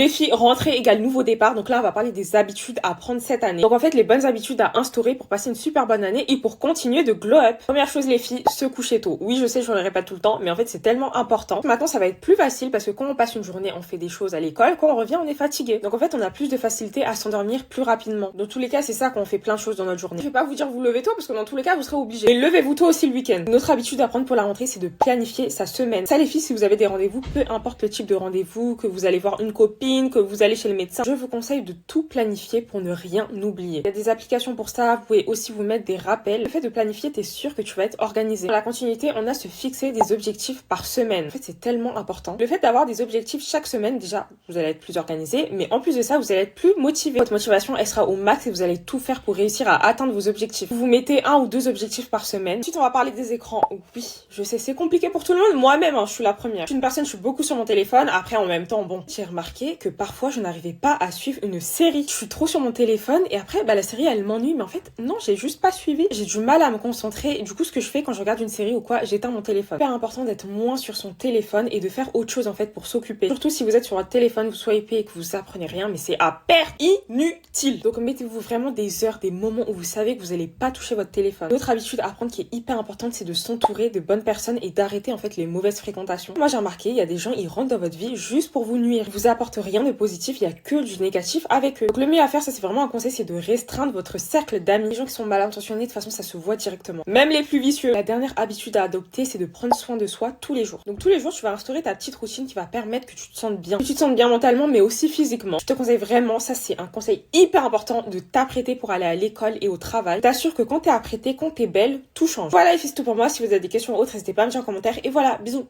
Les filles, rentrée égale nouveau départ. Donc là, on va parler des habitudes à prendre cette année. Donc en fait, les bonnes habitudes à instaurer pour passer une super bonne année et pour continuer de glow up. Première chose, les filles, se coucher tôt. Oui, je sais, je le répète tout le temps, mais en fait, c'est tellement important. Maintenant, ça va être plus facile parce que quand on passe une journée, on fait des choses à l'école. Quand on revient, on est fatigué. Donc en fait, on a plus de facilité à s'endormir plus rapidement. Dans tous les cas, c'est ça quand on fait plein de choses dans notre journée. Je vais pas vous dire vous levez tôt parce que dans tous les cas, vous serez obligé. Mais levez-vous tôt aussi le week-end. Une autre habitude à prendre pour la rentrée, c'est de planifier sa semaine. Ça, les filles, si vous avez des rendez-vous, peu importe le type de rendez-vous, que vous allez voir une copine, que vous allez chez le médecin, je vous conseille de tout planifier pour ne rien oublier. Il y a des applications pour ça, vous pouvez aussi vous mettre des rappels. Le fait de planifier, t'es sûr que tu vas être organisé. Dans la continuité, on a se fixer des objectifs par semaine. En fait, c'est tellement important. Le fait d'avoir des objectifs chaque semaine, déjà, vous allez être plus organisé, mais en plus de ça, vous allez être plus motivé. Votre motivation, elle sera au max et vous allez tout faire pour réussir à atteindre vos objectifs. Vous vous mettez 1 ou 2 objectifs par semaine. Ensuite, on va parler des écrans. Oui, je sais, c'est compliqué pour tout le monde. Moi-même, je suis la première. Je suis une personne, je suis beaucoup sur mon téléphone. Après, en même temps, bon, j'ai remarqué que parfois, je n'arrivais pas à suivre une série. Je suis trop sur mon téléphone et après, la série, elle m'ennuie. Mais en fait, non, j'ai juste pas suivi. J'ai du mal à me concentrer. Et du coup, ce que je fais quand je regarde une série ou quoi, j'éteins mon téléphone. C'est hyper important d'être moins sur son téléphone et de faire autre chose, en fait, pour s'occuper. Surtout si vous êtes sur votre téléphone, vous swipez et que vous apprenez rien, mais c'est à perte inutile. Donc, mettez-vous vraiment des heures, des moments où vous savez que vous allez pas toucher votre téléphone. Une autre habitude à prendre qui est hyper importante, c'est de s'entourer de bonnes personnes et d'arrêter, en fait, les mauvaises fréquentations. Moi, j'ai remarqué, il y a des gens, ils rentrent dans votre vie juste pour vous nuire. Ils vous apportent rien de positif, il y a que du négatif avec eux. Donc, le mieux à faire, ça, c'est vraiment un conseil, c'est de restreindre votre cercle d'amis. Les gens qui sont mal intentionnés, de toute façon, ça se voit directement. Même les plus vicieux. La dernière habitude à adopter, c'est de prendre soin de soi tous les jours. Donc, tous les jours, tu vas instaurer ta petite routine qui va permettre que tu te sentes bien. Que tu te sentes bien mentalement, mais aussi physiquement. Je te conseille vraiment, ça, c'est un conseil hyper important de t'apprêter pour aller à l'école et au travail. T'assures que quand t'es apprêtée, quand t'es belle, tout change. Voilà, les filles, c'est tout pour moi. Si vous avez des questions ou autres, n'hésitez pas à me dire en commentaire. Et voilà, bisous.